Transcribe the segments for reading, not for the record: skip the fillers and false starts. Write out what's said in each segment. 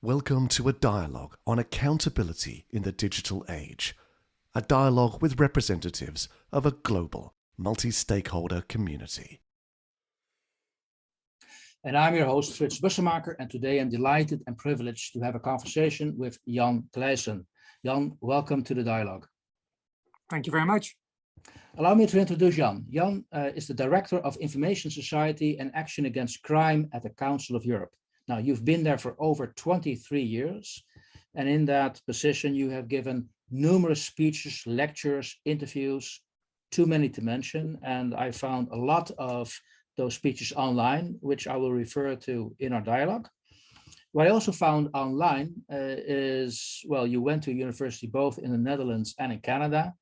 Welcome to a dialogue on accountability in the digital age. A dialogue with representatives of a global, multi-stakeholder community. And I'm your host, Frits Bussemaker, and today I'm delighted and privileged to have a conversation with Jan Kleijssen. Jan, welcome to the dialogue. Thank you very much. Allow me to introduce Jan. Jan is the Director of Information Society and Action Against Crime at the Council of Europe. Now, you've been there for over 23 years, and in that position, you have given numerous speeches, lectures, interviews, too many to mention, and I found a lot of those speeches online, which I will refer to in our dialogue. What I also found online is, well, you went to university both in the Netherlands and in Canada,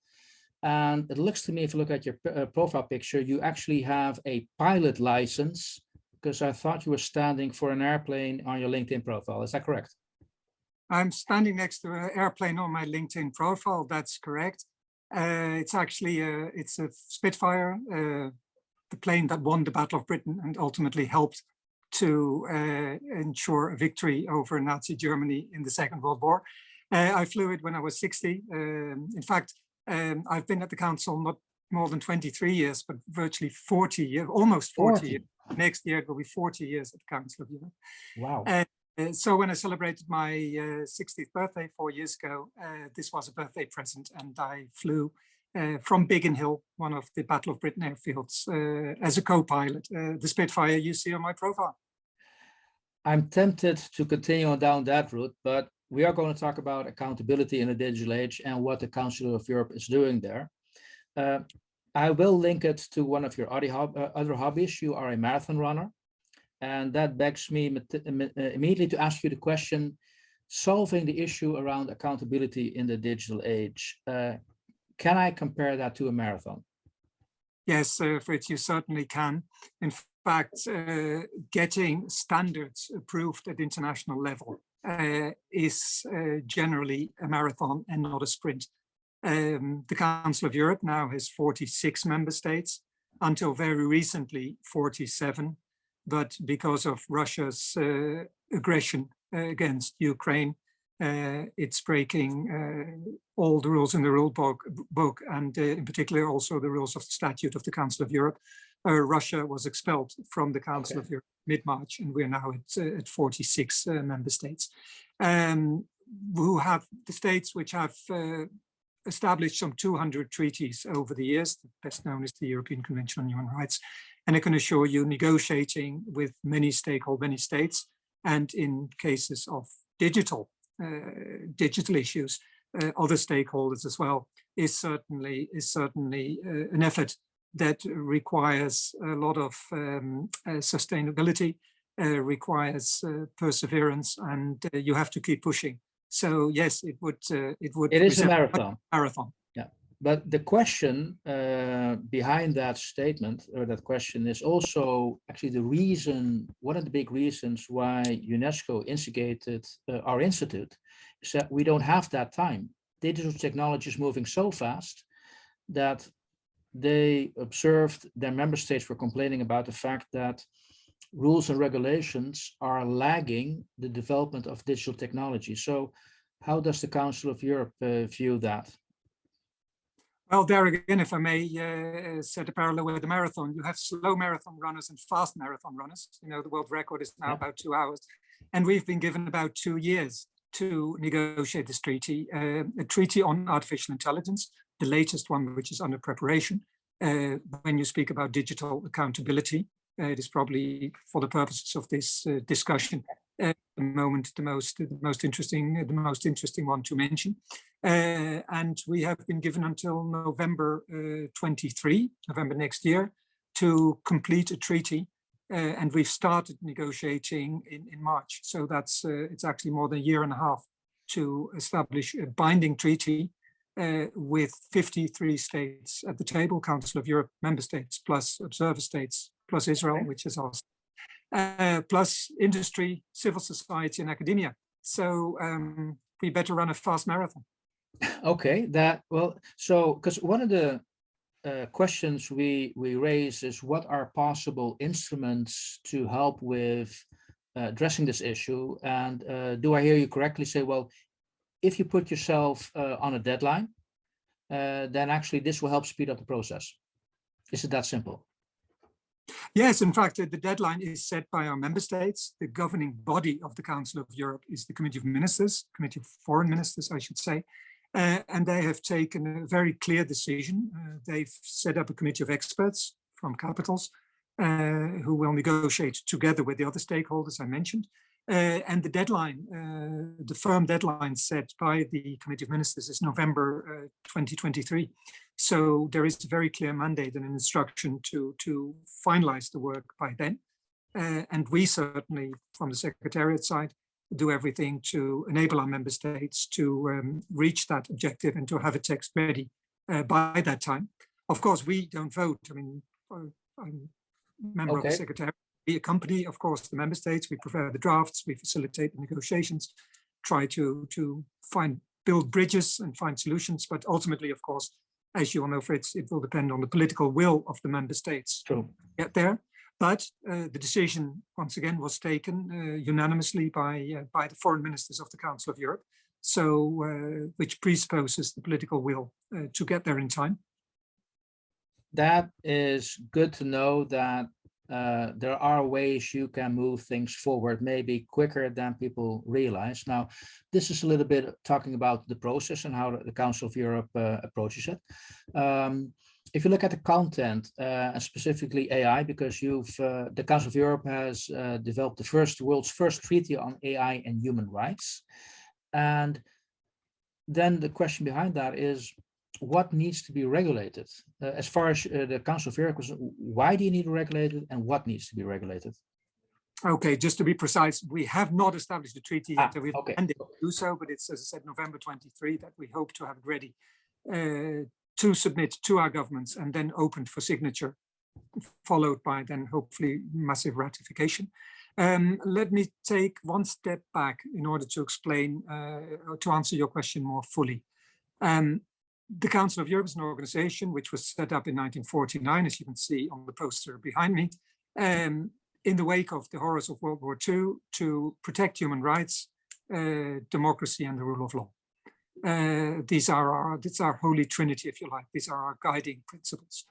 and it looks to me, if you look at your profile picture, you actually have a pilot license, because I thought you were standing for an airplane on your LinkedIn profile. Is that correct? I'm standing next to an airplane on my LinkedIn profile. That's correct. It's actually it's a Spitfire, the plane that won the Battle of Britain and ultimately helped to ensure a victory over Nazi Germany in the Second World War. I flew it when I was 60. In fact, I've been at the council not more than 23 years, but virtually 40 years, almost 40 years. Next year it will be 40 years at the Council of Europe. Wow. So when I celebrated my 60th birthday 4 years ago, this was a birthday present, and I flew from Biggin Hill, one of the Battle of Britain airfields, as a co-pilot, the Spitfire you see on my profile. I'm tempted to continue on down that route, but we are going to talk about accountability in the digital age and what the Council of Europe is doing there. I will link it to one of your other hobbies. You are a marathon runner, and that begs me immediately to ask you the question, solving the issue around accountability in the digital age. Can I compare that to a marathon? Yes, Fritz, you certainly can. In fact, getting standards approved at international level is generally a marathon and not a sprint. The Council of Europe now has 46 member states, until very recently 47, but because of Russia's aggression against Ukraine, it's breaking all the rules in the rule book, and in particular also the rules of the Statute of the Council of Europe. Russia was expelled from the Council of Europe mid-March, and we're now at 46 member states, who have the states which have established some 200 treaties over the years, best known as the European Convention on Human Rights. And I can assure you, negotiating with many states, and in cases of digital issues, other stakeholders as well, is certainly an effort that requires a lot of sustainability, requires perseverance, and you have to keep pushing. So yes, it would. It is a marathon. Marathon. Yeah, but the question behind that statement or that question is also actually the reason. One of the big reasons why UNESCO instigated our institute is that we don't have that time. Digital technology is moving so fast that they observed their member states were complaining about the fact that rules and regulations are lagging the development of digital technology. So how does the Council of Europe view that? Well, there again, if I may set a parallel with the marathon, you have slow marathon runners and fast marathon runners. You know, the world record is now about 2 hours, and we've been given about 2 years to negotiate this treaty, a treaty on artificial intelligence, the latest one, which is under preparation. When you speak about digital accountability, it is probably, for the purposes of this discussion, at the moment the most interesting one to mention. And we have been given until November 23, November next year, to complete a treaty, and we've started negotiating in March. So that's it's actually more than a year and a half to establish a binding treaty with 53 states at the table, Council of Europe member states, plus observer states, plus Israel, which is also, plus industry, civil society, and academia. So we better run a fast marathon. Okay, so because one of the questions we raise is what are possible instruments to help with addressing this issue. And do I hear you correctly say, well, if you put yourself on a deadline, then actually this will help speed up the process? Is it that simple? Yes, in fact, the deadline is set by our member states. The governing body of the Council of Europe is the Committee of Ministers, Committee of Foreign Ministers, I should say. And they have taken a very clear decision. They've set up a committee of experts from capitals who will negotiate together with the other stakeholders I mentioned. And the deadline, the firm deadline set by the Committee of Ministers is November 2023. So there is a very clear mandate and an instruction to finalize the work by then. And we certainly, from the Secretariat side, do everything to enable our member states to reach that objective and to have a text ready by that time. Of course, we don't vote. I mean, I'm a member of the Secretariat. We accompany, of course, the member states. We prepare the drafts, we facilitate the negotiations, try to build bridges and find solutions. But ultimately, of course, as you all know, Fritz, it will depend on the political will of the member states to get there. But the decision, once again, was taken unanimously by the foreign ministers of the Council of Europe, so which presupposes the political will to get there in time. That is good to know that there are ways you can move things forward, maybe quicker than people realize. Now, this is a little bit talking about the process and how the Council of Europe approaches it. If you look at the content, and specifically AI, because the Council of Europe has developed the world's first treaty on AI and human rights. And then the question behind that is, what needs to be regulated? As far as the Council of Europe is, why do you need to regulate it and what needs to be regulated? Okay, just to be precise, we have not established a treaty yet. We've intended to do so, but it's, as I said, November 23 that we hope to have it ready to submit to our governments and then opened for signature, followed by then hopefully massive ratification. Let me take one step back in order to explain, to answer your question more fully. The Council of Europe is an organization which was set up in 1949, as you can see on the poster behind me, in the wake of the horrors of World War II, to protect human rights, democracy, and the rule of law. These are our holy trinity, if you like. These are our guiding principles.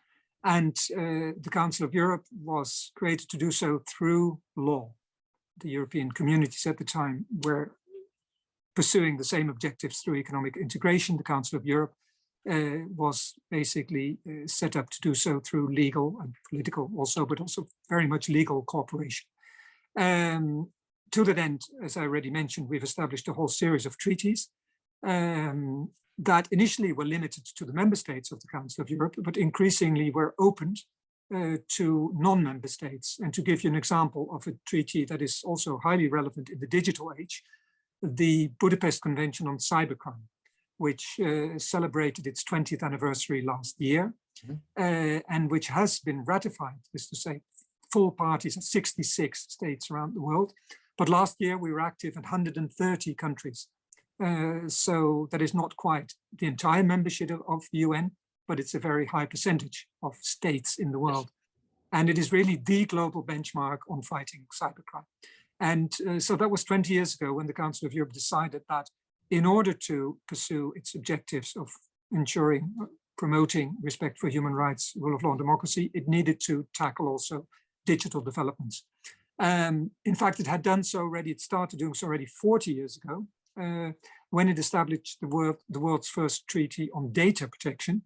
And the Council of Europe was created to do so through law. The European communities at the time were pursuing the same objectives through economic integration. The Council of Europe was basically set up to do so through legal and political also, but also very much legal cooperation. To that end, as I already mentioned, we've established a whole series of treaties that initially were limited to the member states of the Council of Europe, but increasingly were opened to non-member states. And to give you an example of a treaty that is also highly relevant in the digital age, the Budapest Convention on Cybercrime, which celebrated its 20th anniversary last year, and which has been ratified, is to say, full parties in 66 states around the world. But last year we were active in 130 countries. So that is not quite the entire membership of the UN, but it's a very high percentage of states in the world. And it is really the global benchmark on fighting cybercrime. And so that was 20 years ago when the Council of Europe decided that in order to pursue its objectives of ensuring, promoting respect for human rights, rule of law and democracy, it needed to tackle also digital developments. In fact, it had done so already, it started doing so already 40 years ago, when it established the world's first treaty on data protection,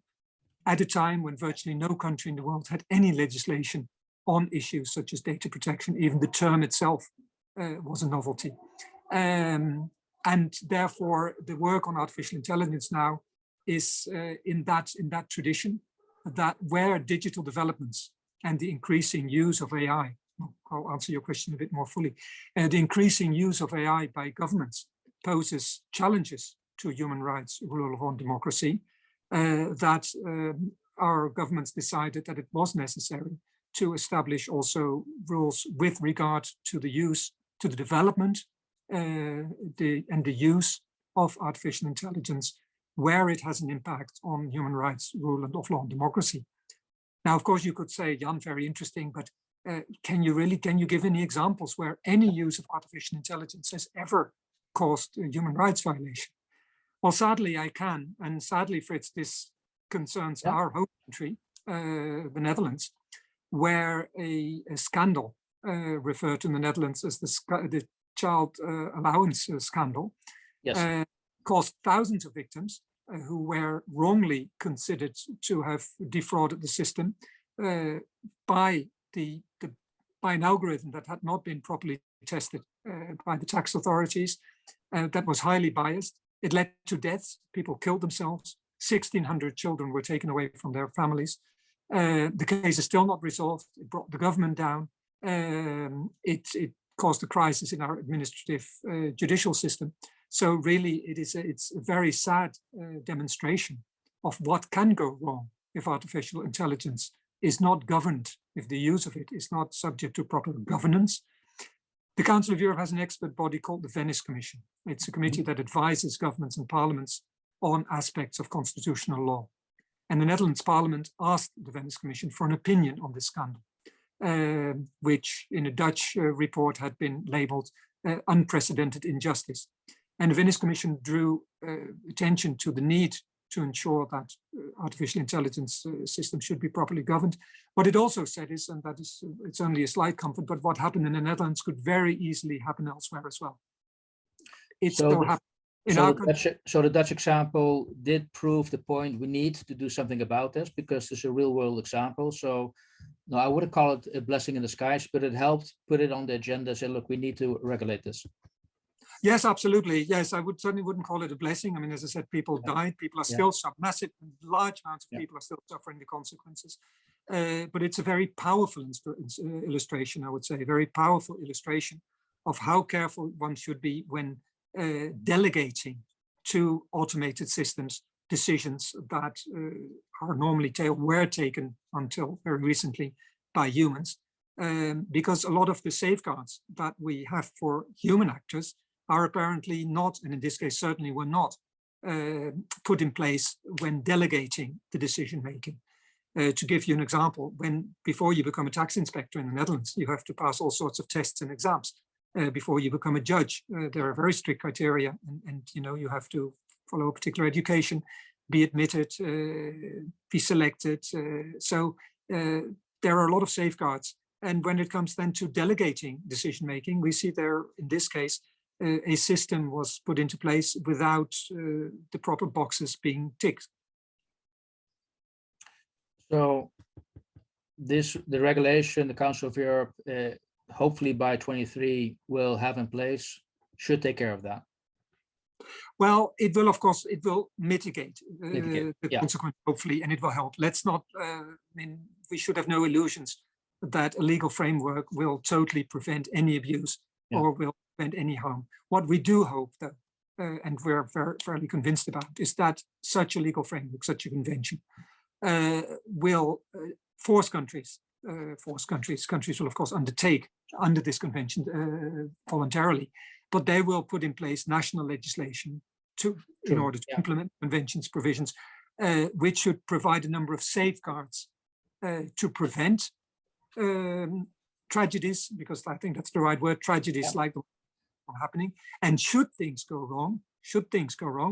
at a time when virtually no country in the world had any legislation on issues such as data protection. Even the term itself was a novelty. And therefore, the work on artificial intelligence now is in that tradition, that where digital developments and the increasing use of AI, I'll answer your question a bit more fully, the increasing use of AI by governments poses challenges to human rights, rule of law and democracy, that our governments decided that it was necessary to establish also rules with regard to the use, to the development and the use of artificial intelligence where it has an impact on human rights, rule of law and democracy. Now, of course, you could say, Jan, very interesting, but can you give any examples where any use of artificial intelligence has ever caused a human rights violation? Well, sadly, I can. And sadly, Frits, this concerns our home country, the Netherlands, where a scandal referred to in the Netherlands as the child allowance scandal caused thousands of victims who were wrongly considered to have defrauded the system by an algorithm that had not been properly tested by the tax authorities, that was highly biased. It led to deaths. People killed themselves. 1,600 children were taken away from their families. The case is still not resolved. It brought the government down. It caused a crisis in our administrative judicial system. So really, it's a very sad demonstration of what can go wrong if artificial intelligence is not governed, if the use of it is not subject to proper governance. The Council of Europe has an expert body called the Venice Commission. It's a committee that advises governments and parliaments on aspects of constitutional law. And the Netherlands Parliament asked the Venice Commission for an opinion on this scandal, which in a Dutch report had been labeled unprecedented injustice. And the Venice Commission drew attention to the need to ensure that artificial intelligence systems should be properly governed. What it also said is, and that is, it's only a slight comfort, but what happened in the Netherlands could very easily happen elsewhere as well. It still happened in our country. So the Dutch example did prove the point. We need to do something about this because it's a real world example. So no, I wouldn't call it a blessing in disguise, but it helped put it on the agenda. Say, look, we need to regulate this. Yes, absolutely. Yes, I certainly wouldn't call it a blessing. I mean, as I said, people died. People are still massive, large amounts of people are still suffering the consequences. But it's a very powerful illustration, I would say, a very powerful illustration of how careful one should be when delegating to automated systems decisions that are normally were taken until very recently by humans. Because a lot of the safeguards that we have for human actors are apparently not, and in this case certainly were not, put in place when delegating the decision making. To give you an example, before you become a tax inspector in the Netherlands, you have to pass all sorts of tests and exams. Before you become a judge, there are very strict criteria, and you have to follow a particular education, be admitted, be selected. So there are a lot of safeguards. And when it comes then to delegating decision making, we see there in this case a system was put into place without the proper boxes being ticked. So the regulation, the Council of Europe, hopefully by 23 will have in place, should take care of that. Well, it will, of course, it will mitigate the consequence, hopefully, and it will help. Let's not, we should have no illusions that a legal framework will totally prevent any abuse or will prevent any harm. What we do hope, though, and we're fairly convinced about, is that such a legal framework, such a convention, will force countries will of course undertake under this convention voluntarily, but they will put in place national legislation in order to implement convention's provisions, which should provide a number of safeguards to prevent tragedies, because I think that's the right word, tragedies like the one happening. And should things go wrong,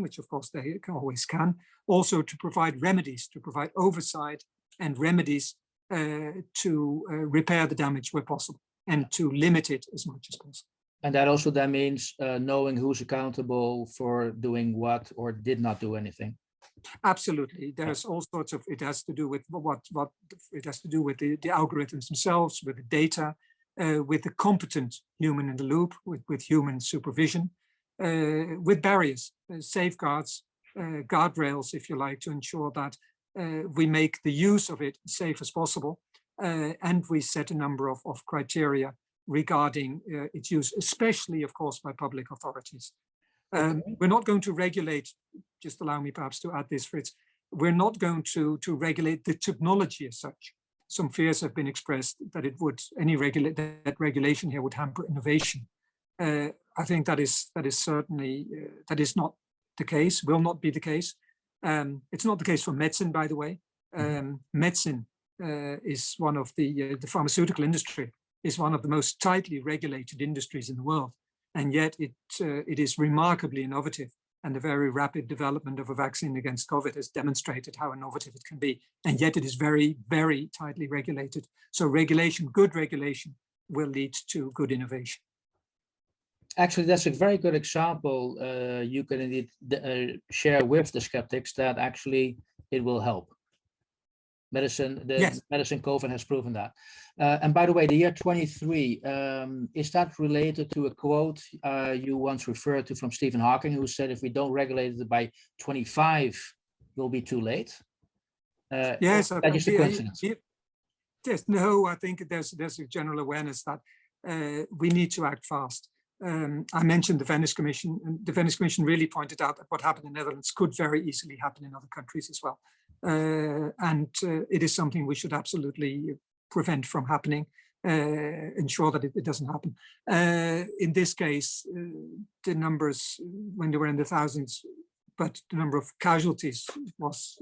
which of course they always can, also to provide remedies, to provide oversight and remedies to repair the damage where possible and to limit it as much as possible. And that also then means knowing who's accountable for doing what or did not do anything. Absolutely. There's all sorts of, it has to do with it has to do with the algorithms themselves, with the data, with the competent human in the loop, with human supervision, with barriers, safeguards, guardrails, if you like, to ensure that we make the use of it as safe as possible. And we set a number of criteria regarding its use, especially, of course, by public authorities. We're not going to regulate, just allow me perhaps to add this, Frits, we're not going to regulate the technology as such. Some fears have been expressed that it would, that regulation here would hamper innovation. I think that is certainly, that is not the case, will not be the case. It's not the case for medicine, by the way. Medicine is one of the pharmaceutical industry is one of the most tightly regulated industries in the world, and yet it is remarkably innovative. And the very rapid development of a vaccine against COVID has demonstrated how innovative it can be. And yet it is very, very tightly regulated. So regulation, good regulation, will lead to good innovation. Actually, that's a very good example. You can indeed share with the skeptics that actually it will help. Medicine COVID has proven that. And by the way, the year 23, is that related to a quote you once referred to from Stephen Hawking, who said, if we don't regulate it by 25, we'll be too late? Yes, that is a coincidence. Yes, no, I think there's a general awareness that we need to act fast. I mentioned the Venice Commission, and the Venice Commission really pointed out that what happened in the Netherlands could very easily happen in other countries as well. It is something we should absolutely prevent from happening, ensure that it doesn't happen. In this case, the numbers, when they were in the thousands, but the number of casualties was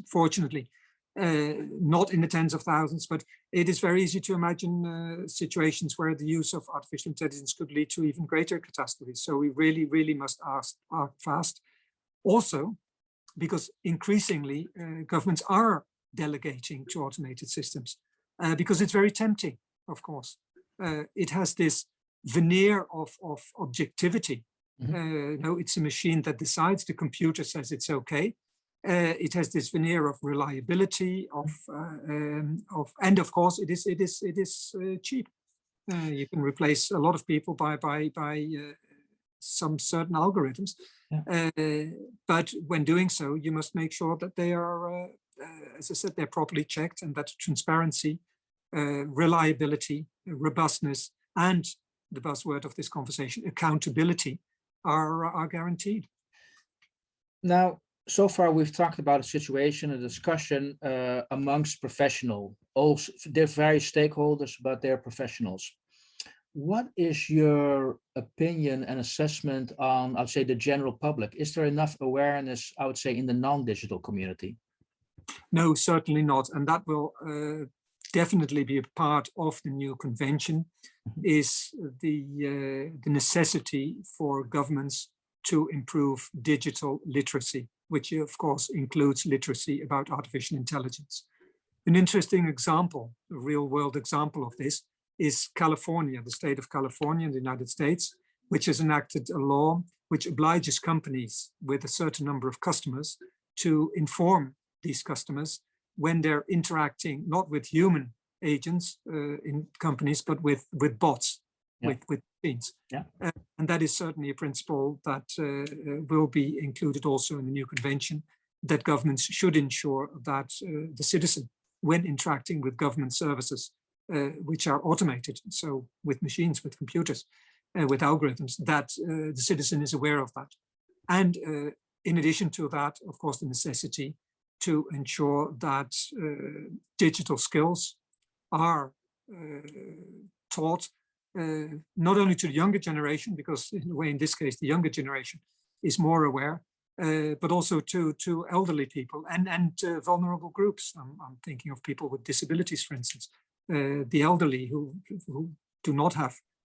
fortunately not in the tens of thousands, but it is very easy to imagine situations where the use of artificial intelligence could lead to even greater catastrophes. So we really, really must act fast. Also, because increasingly governments are delegating to automated systems, because it's very tempting, of course. It has this veneer of objectivity. No, it's a machine that decides, the computer says it's okay. It has this veneer of reliability, and of course it is cheap. You can replace a lot of people by some certain algorithms, but when doing so, you must make sure that they are, as I said, they're properly checked, and that transparency, reliability, robustness, and the buzzword of this conversation, accountability, are guaranteed. Now, so far we've talked about a situation, a discussion amongst professionals. Also, they're various stakeholders, but they're professionals. What is your opinion and assessment on, I'd say, the general public? Is there enough awareness, I would say, in the non-digital community? No, certainly not. And that will definitely be a part of the new convention, is the necessity for governments to improve digital literacy, which of course includes literacy about artificial intelligence. An interesting example, a real world example of this, is California, the state of California in the United States, which has enacted a law which obliges companies with a certain number of customers to inform these customers when they're interacting not with human agents in companies, but with bots, with machines. And that is certainly a principle that will be included also in the new convention, that governments should ensure that the citizen, when interacting with government services, which are automated, so with machines, with computers, with algorithms, that the citizen is aware of that. And in addition to that, of course, the necessity to ensure that digital skills are taught not only to the younger generation, because in a way, in this case, the younger generation is more aware, but also to elderly people and vulnerable groups. I'm thinking of people with disabilities, for instance. The elderly who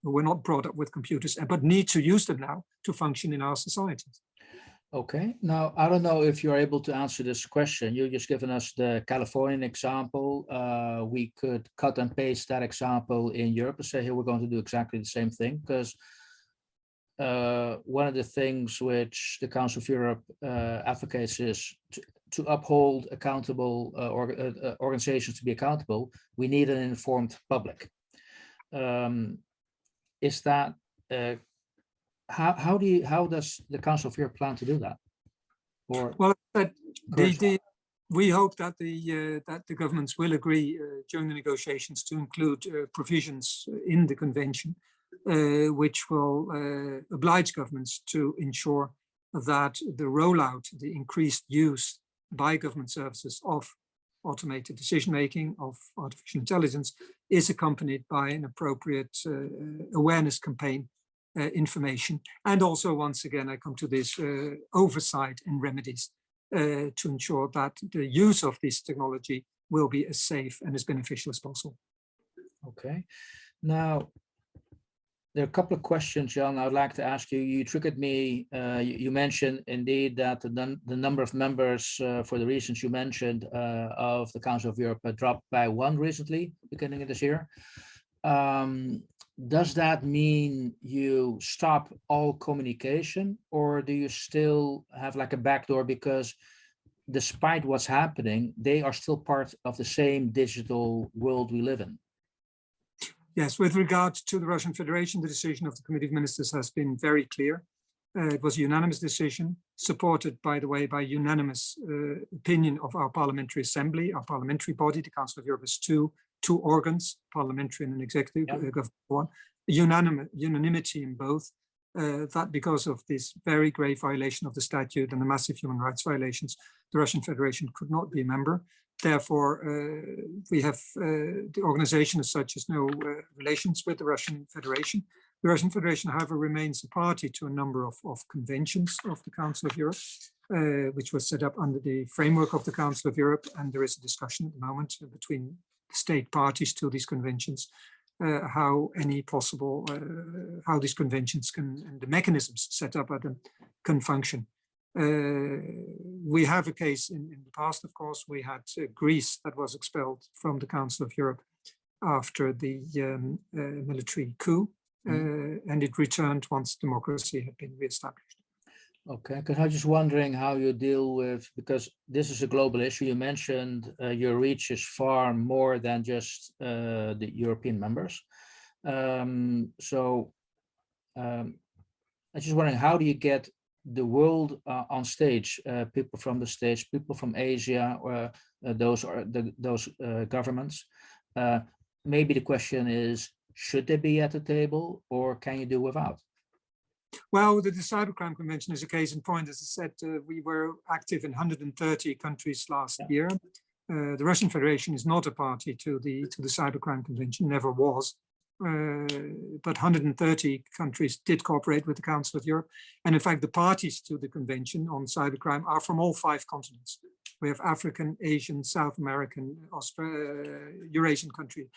were not brought up with computers, but need to use them now to function in our societies. Okay, now I don't know if you're able to answer this question. You've just given us the Californian example. We could cut and paste that example in Europe and say, here, we're going to do exactly the same thing, because one of the things which the Council of Europe advocates is to uphold accountable organizations to be accountable. We need an informed public. Is that how does the Council of Europe plan to do that? Or well, we hope that the governments will agree during the negotiations to include provisions in the convention which will oblige governments to ensure that the rollout, the increased use by government services of automated decision-making, of artificial intelligence, is accompanied by an appropriate awareness campaign, information, and also, once again, I come to this, oversight and remedies to ensure that the use of this technology will be as safe and as beneficial as possible. Okay. Now, there are a couple of questions, Jan, I'd like to ask you. You triggered me. You mentioned indeed that the number of members, for the reasons you mentioned, of the Council of Europe dropped by 1 recently, beginning of this year. Does that mean you stop all communication, or do you still have like a backdoor, because despite what's happening, they are still part of the same digital world we live in? Yes, with regard to the Russian Federation, the decision of the Committee of Ministers has been very clear. It was a unanimous decision, supported, by the way, by unanimous opinion of our Parliamentary Assembly, our parliamentary body. The Council of Europe has two organs, parliamentary and an executive, one. Unanimity in both. That because of this very grave violation of the statute and the massive human rights violations, the Russian Federation could not be a member. Therefore, we have the organization as such has no relations with the Russian Federation. The Russian Federation, however, remains a party to a number of conventions of the Council of Europe, which was set up under the framework of the Council of Europe. And there is a discussion at the moment between state parties to these conventions, how any possible, how these conventions can, and the mechanisms set up at them can function. We have a case in the past, of course. We had Greece that was expelled from the Council of Europe after the military coup, and it returned once democracy had been reestablished. Okay, because I'm just wondering how you deal with, because this is a global issue. You mentioned your reach is far more than just the European members. I'm just wondering, how do you get the world on stage, people from the States, people from Asia, or those governments? Maybe the question is, should they be at the table, or can you do without? Well, the Cybercrime Convention is a case in point. As I said, we were active in 130 countries last year. The Russian Federation is not a party to the Cybercrime Convention, never was. But 130 countries did cooperate with the Council of Europe. And in fact, the parties to the Convention on Cybercrime are from all 5 continents. We have African, Asian, South American, Eurasian country,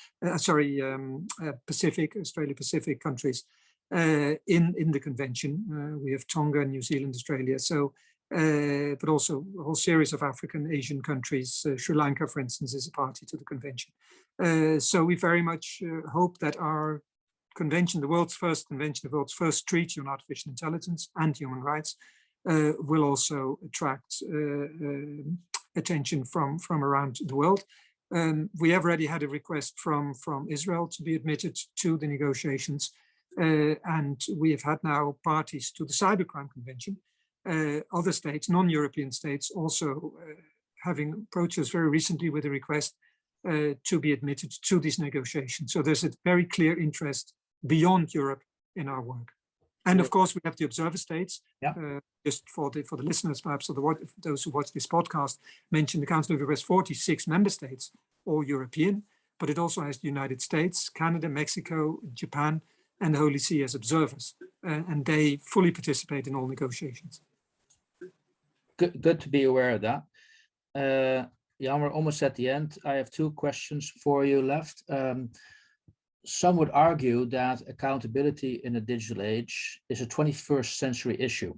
Pacific, Australia-Pacific countries in the convention. We have Tonga, New Zealand, Australia. So, but also a whole series of African, Asian countries. Sri Lanka, for instance, is a party to the convention. So we very much hope that our convention, the world's first convention, the world's first treaty on artificial intelligence and human rights, will also attract attention from around the world. We have already had a request from Israel to be admitted to the negotiations, and we have had now parties to the Cybercrime Convention. Other states, non-European states, also having approached us very recently with a request to be admitted to these negotiations. So there's a very clear interest beyond Europe in our work. And of course, we have the observer states. Just for the listeners, perhaps, or those who watch this podcast, mention the Council of Europe has 46 member states, all European, but it also has the United States, Canada, Mexico, Japan, and the Holy See as observers. And they fully participate in all negotiations. Good to be aware of that. Jan, we're almost at the end. I have 2 questions for you left. Some would argue that accountability in a digital age is a 21st century issue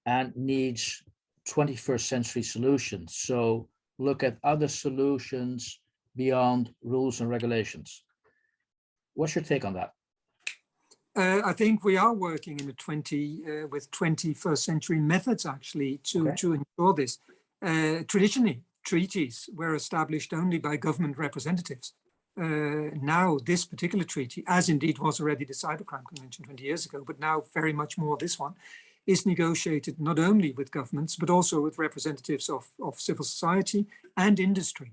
and needs 21st century solutions. So look at other solutions beyond rules and regulations. What's your take on that? I think we are working in with 21st century methods, actually, to ensure this. Traditionally, treaties were established only by government representatives. Now, this particular treaty, as indeed was already the Cybercrime Convention 20 years ago, but now very much more this one, is negotiated not only with governments, but also with representatives of civil society and industry.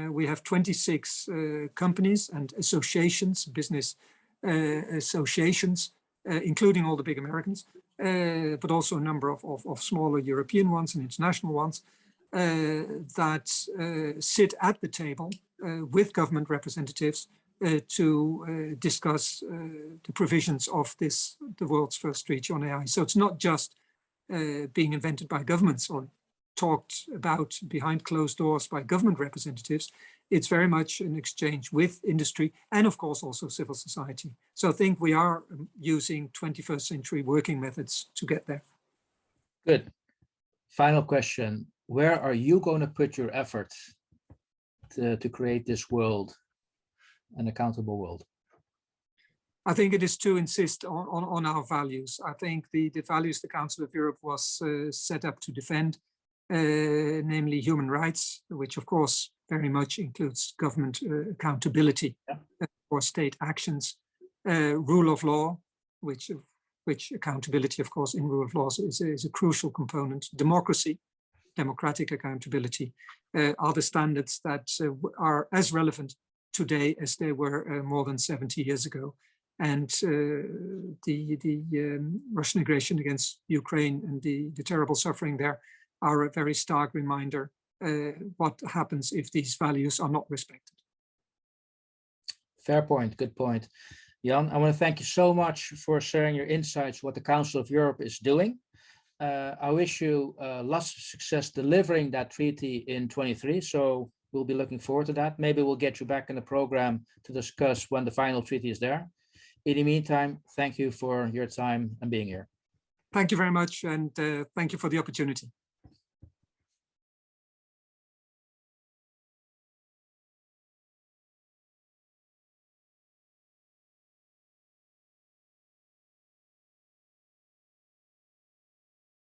We have 26 companies and associations, business associations, including all the big Americans, but also a number of smaller European ones and international ones that sit at the table with government representatives to discuss the provisions of the world's first treaty on AI. So it's not just being invented by governments or talked about behind closed doors by government representatives. It's very much an exchange with industry and of course also civil society. So I think we are using 21st century working methods to get there. Good. Final question. Where are you going to put your effort to create this world, an accountable world? I think it is to insist on our values. I think the values the Council of Europe was set up to defend, namely human rights, which of course very much includes government accountability for state actions, rule of law, which accountability, of course, in rule of law is a crucial component. Democracy, democratic accountability are the standards that are as relevant today as they were more than 70 years ago. And the Russian aggression against Ukraine and the terrible suffering there are a very stark reminder what happens if these values are not respected. Fair point, good point. Jan, I want to thank you so much for sharing your insights, what the Council of Europe is doing. I wish you lots of success delivering that treaty in 23. So we'll be looking forward to that. Maybe we'll get you back in the program to discuss when the final treaty is there. In the meantime, thank you for your time and being here. Thank you very much, and thank you for the opportunity.